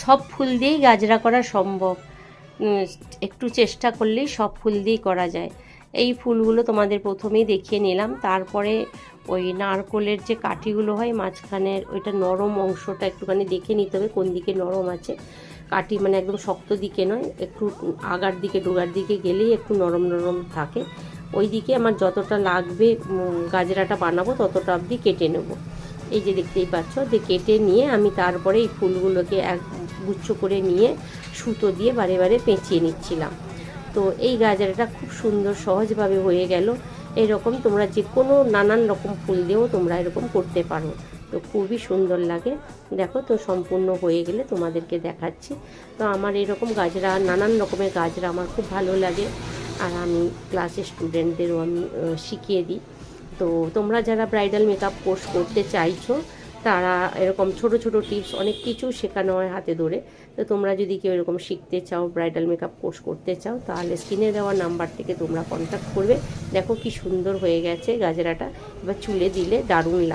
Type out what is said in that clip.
সব ফুল দিয়েই গাজরা করা সম্ভব, একটু চেষ্টা করলেই সব ফুল দিয়েই করা যায়। এই ফুলগুলো তোমাদের প্রথমেই দেখিয়ে নিলাম। তারপরে ওই নারকোলের যে কাঠিগুলো হয় মাঝখানের ওইটা নরম অংশটা একটুখানি দেখে নিতে হবে কোন দিকে নরম আছে। কাঠি মানে একদম শক্ত দিকে নয়, একটু আগার দিকে ডোগার দিকে গেলেই একটু নরম নরম থাকে। ওই দিকে আমার যতটা লাগবে গাজরাটা বানাবো ততটা অবধি কেটে নেব। এই যে দেখতেই পাচ্ছ, যে কেটে নিয়ে আমি তারপরে এই ফুলগুলোকে এক গুচ্ছ করে নিয়ে সুতো দিয়ে বারে বারে পেঁচিয়ে নিচ্ছিলাম। তো এই গাজরাটা খুব সুন্দর সহজভাবে হয়ে গেল। এরকম তোমরা যে কোনো নানান রকম ফুল দিয়েও তোমরা এরকম করতে পারো, তো খুবই সুন্দর লাগে। দেখো তো সম্পূর্ণ হয়ে গেলে তোমাদেরকে দেখাচ্ছি। তো আমার এরকম গাজরা, নানান রকমের গাজরা আমার খুব ভালো লাগে, আর আমি ক্লাসের স্টুডেন্টদেরও আমি শিখিয়ে দিই। তো তোমরা যারা ব্রাইডাল মেকআপ কোর্স করতে চাইছো তারা এরকম ছোট ছোট টিপস অনেক কিছু শেখানো হয় হাতে ধরে। তো তোমরা যদি কেউ এরকম শিখতে চাও, ব্রাইডাল মেকআপ কোর্স করতে চাও, তাহলে স্ক্রিনে দেওয়া নাম্বার থেকে তোমরা কন্ট্যাক্ট করবে। দেখো কি সুন্দর হয়ে গেছে গাজরাটা, এবার চুলে দিলে দারুণ লাগে।